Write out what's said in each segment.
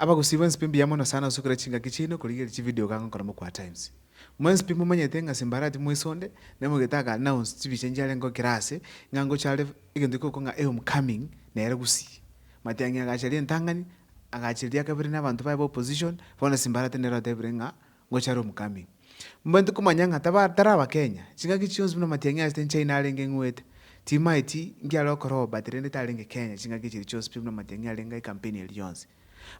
aba gusiba nspimbi yamono sana sukira chinga kichino kuligera chi video kango kora kwa times mwen spimbi manyete nga simbarati mwesonde nemo getaka announce tibi chenjale ngo kirase ngango chale igende ko nga homecoming nere gusi matyangi agachali ntangani agachali akabiri n'abantu ba opposition bona simbarati nero tebrenga ngo charo homecoming mbantu kumanyanga taraba Kenya chinga kichionzi bino matyangi asten China alenge ngwete timaiti ngialo koro batirende talenge Kenya chinga kichiri chonzi bino matyangi alenga campaign elionzi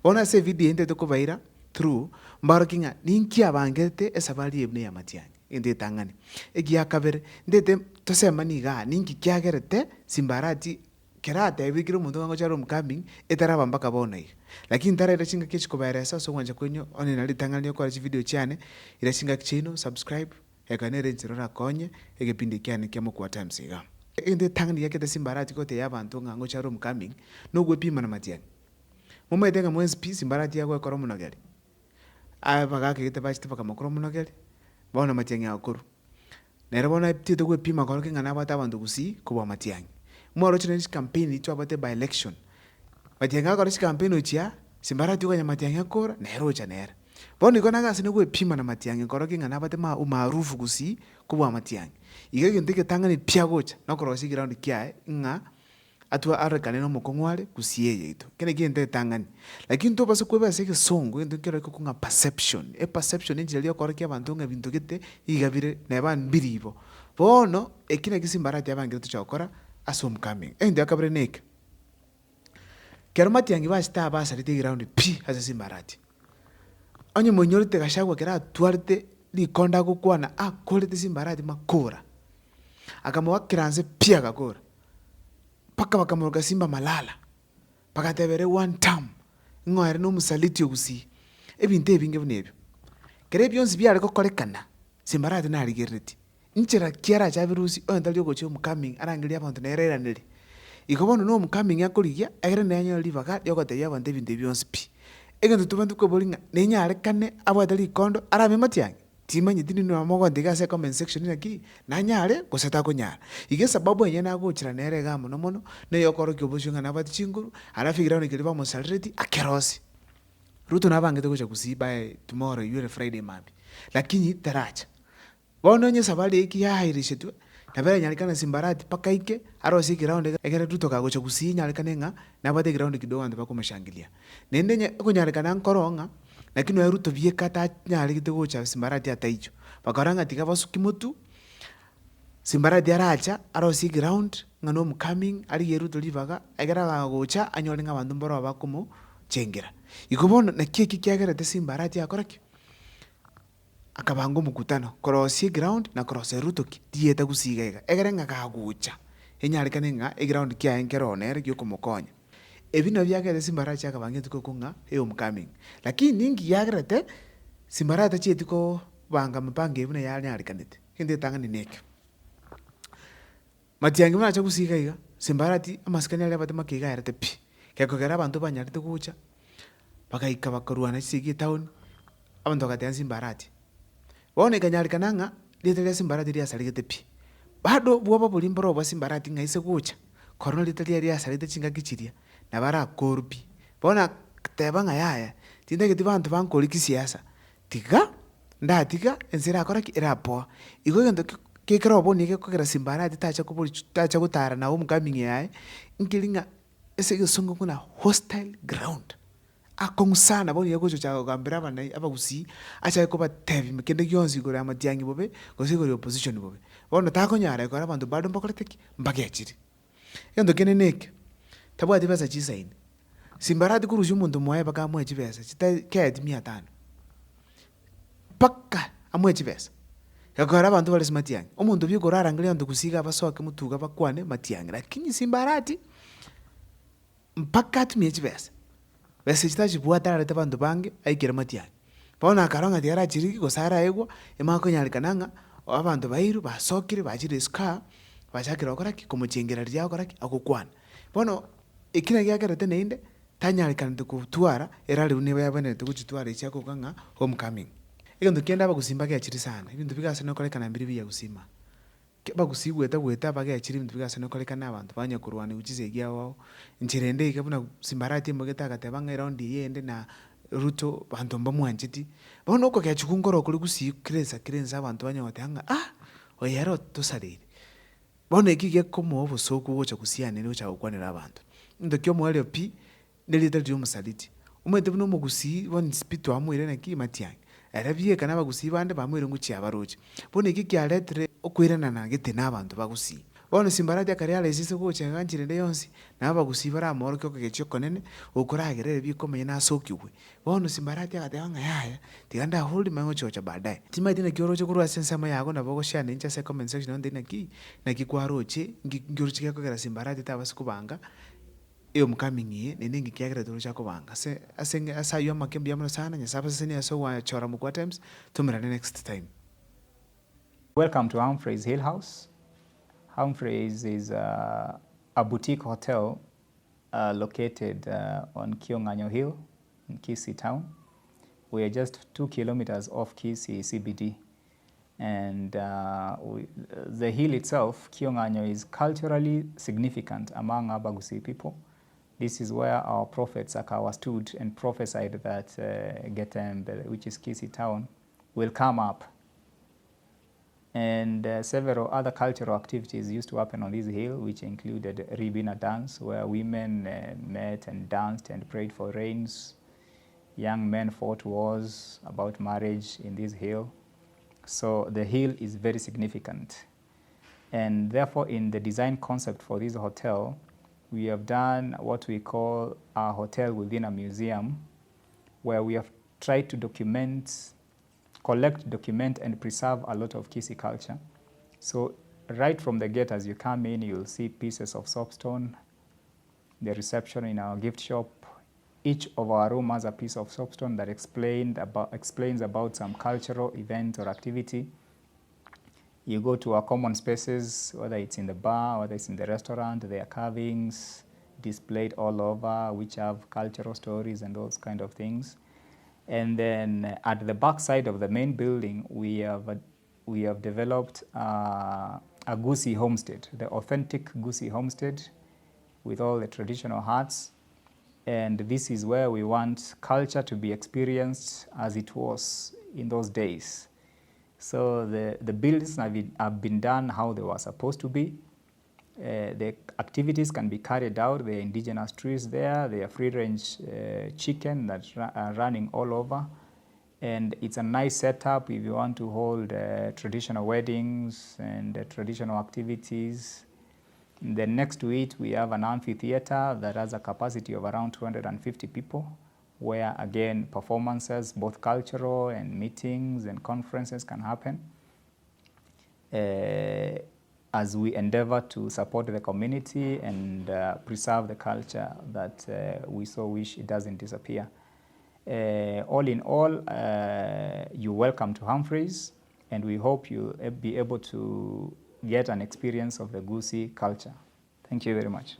bona se video ente to kubaira through mbarokinga ninki abangete esabali ebne ya matyangi ende tangani egia kabere ndete tosema niga ninki kyagerete simbarati kerata ebikiro muntu wango charo homecoming etaraba mpaka bona hiyo lakini tarera chinga kichi kubaira sasa wanja kwenyo one nali tangani kwa video chane ila chinga kichino subscribe ekanere nzirora konye egepindi kyane kyamo kwa times iga ende tangani yake simbarati kote yabantu ngango charo homecoming no gwepima na matyangi mumwe tenga mwenzi pi simbarati yako ekora munogeri abaga kete bachite baka makoro munogeri bona matyangi akuru nere bona tito gwepima koro kinga nabata abantu gusi kuba matyangi mwaro chine campaign ito abate by election matyangi akora campaign ochia simbarati kwa matyangi akora nero cha nere bona ikona gasi ne gwepima na matyangi koro kinga nabate maarufu gusi kuba matyangi igege ndike tangani pia gocha nokoro si ground kyae nga atua arekane no mokongwale kusiye yeto kene kiente tangani lakini to baso kweba seke songo endo kero ko nga perception perception njeli yo korke abantu nga bintu gete igabire neba mbiribo bono ekina kisimbarati abange to chokora asom coming ende akabre nek kero matyangi basta basa rite ground pi hasa simbarati onye monyorite gashagwa kera tuarte likonda gukwana akolete simbarati makora akamwa kiranze pia gakora paka bakamuruga simba malala paka tebere one time ngoere no musaliti ogusi ebinte ebinge bunebyo kere byonzi byare ko korekana simbarati na rigereti nchera kiara cha virusi ondali ogocho homecoming arangeli abantu nerera nere ikobono no homecoming yakoligia egere nenyo livaga yogote yabante ebinte byonzi pi egento tubantu ko bolinga nenyare kane abadali kondo arabe matyangi timanyi dini no mogo ndiga se comment section naki nanyare kuseta kunyara ige sababu yenye na gochira nere gamo no mono ne yokoro kyoboshunga nabati chinguru arafigira ni kiliba mo salary akerosi ruto nabangete gocha kusiba tomorrow yule Friday mabi lakini taracha bono nye sabali iki ya hairishe tu nabere nyalikana simbarati paka ike arosi ground egere ruto ka gocha kusinya nyalikana nabate ground kidogo ande bakomashangilia nende kunyalikana nkoronga lakini waruto biekata nyari gitego cha simbarati ataicho bakaranga tika basuki mutu simbarati aracha arosi ground ngano homecoming ari yeruto livaga egera gocha anyolenga abantu mboro abakumo chengera ikobona na kiki kyagera te simbarati akoraki akabango mukutano cross ground na cross ruto ki dieta gusiga egera ngaka gocha enyari kanenga e ground kya enkero nere gyo kumukonya ebino byagere simbarati akabange tuko nga homecoming lakini ningi yagrete simbarati chetiko banga mpange ebino yali arikanete kende tangani neke matyangi mwana chakusiga iga simbarati amaskani yali abate makiga yarete pi kyakogera abantu banyarite gucha bakaika bakaruana sigi town abantu bakatya simbarati bone kanyari kananga litele simbarati ria saligete pi bado bwoba bulimboro bwa simbarati ngaise gucha korno litele ria salite chinga kichiria nabara korbi bona tebanga yaya tinde ke tibantu bankori kisiasa tiga ndatiga enzira akora ki erapo igo gendo ke krobo ni ke kokera simbarati tacha gutara na homecoming yae nkilinga ese gesongo kuna hostile ground akongusana boni yego cha gambira bana abagusi acha ko batevi mekende gyonzi gore amatyangi bobe gosigo opposition bobe bona takonyara ko abantu bado mbakoreteki mbagechiri yendo keneneke tabwati pesa chisaini simbarati kurusha umuntu mwaye baka amwechi pesa chita kedi 500 paka amwechi pesa yakora abantu bali matyangi umuntu byigora arangira ndo kusiga abasoke mutuga bakwane matyangi lakini simbarati mpaka tumyechi pesa bese chitachi buata rete bantu bange aikira matyangi bona karonga diara chiriki gosara egwa emako nyalikananga abantu bairu basokire bachire ska bachakira okoraki kumuchengera rya okoraki akukwana bono ikina gyagerete neinde tanyalikanite kutwara erali uniba yabonete kuchitwara ichako kanga homecoming igendo kenda bagusimba gyachiri sana ibintu bigasa no kolekana mbiri biya gusima bagusibweta bweta bagachiri ibintu bigasa no kolekana abantu banya kurwana uchize gyawo nchirende ikabuna simbarati mogeta gatebanga round yende na Ruto bantu mbamwancheti bono okogecha kungora okori gusii kirensa abanto banyogote ng'a oyero tosarire bono eki gekomoa obosoku gocha gusianera gocha gokwanera abanto into kia omoerio pi nerieta ria omosaliti omanyete buna omogusii bono inse twamoire naki Matiang'i ere bieka na abagusii bande bamoire ngochia baroche bono eki kiaretire okoiranana gete na abanto bagusii bono Simbarati ekare aresise gocha eganchire ende yonsi na abagusii baramorokia okogechi okonene okoragerera bikomenya nasokiwe bono Simbarati agateba ng'a yaya tiga ndahorire manye gochocha baadaye timaeti naki oroche korwa ase ensemo yago nabo ogoshiana inche ase comment section onde naki kwaroche nki gekogera Simbarati tabase kobanga omocoming eye nende engiki kiagerete oroche akobanga ase aywo amake mbuya mono sana Nyasaye abasesenie ase ogwachora Mukwa Times tomerane next time. Welcome to Humphreys Hill House. Humphreys is a boutique hotel located on Kionganyo Hill in Kisii town. We are just 2 kilometers off Kisii CBD. And the hill itself, Kionganyo, is culturally significant among Abagusii people. This is where our prophet Sakawa stood and prophesied that Getembe, which is Kisii town, will come up. And several other cultural activities used to happen on this hill, which included Ribina dance, where women met and danced and prayed for rains. Young men fought wars about marriage in this hill. So the hill is very significant. And therefore, in the design concept for this hotel, we have done what we call a hotel within a museum, where we have tried to collect, document, and preserve a lot of Kisii culture. So right from the gate as you come in, you'll see pieces of soapstone, the reception in our gift shop. Each of our room has a piece of soapstone that explains about some cultural event or activity. You go to our common spaces, whether it's in the bar, whether it's in the restaurant, there are carvings displayed all over, which have cultural stories and those kind of things. And then at the back side of the main building, we have developed a Gusii homestead, the authentic Gusii homestead with all the traditional huts. And this is where we want culture to be experienced as it was in those days. So the buildings have been done how they were supposed to be. The activities can be carried out. There are indigenous trees there. There are free-range chicken that are running all over. And it's a nice setup if you want to hold traditional weddings and traditional activities. Then next to it, we have an amphitheater that has a capacity of around 250 people, where again, performances, both cultural and meetings and conferences can happen as we endeavor to support the community and preserve the culture that we so wish it doesn't disappear. All in all, you're welcome to Humphreys, and we hope you'll be able to get an experience of the Gusii culture. Thank you very much.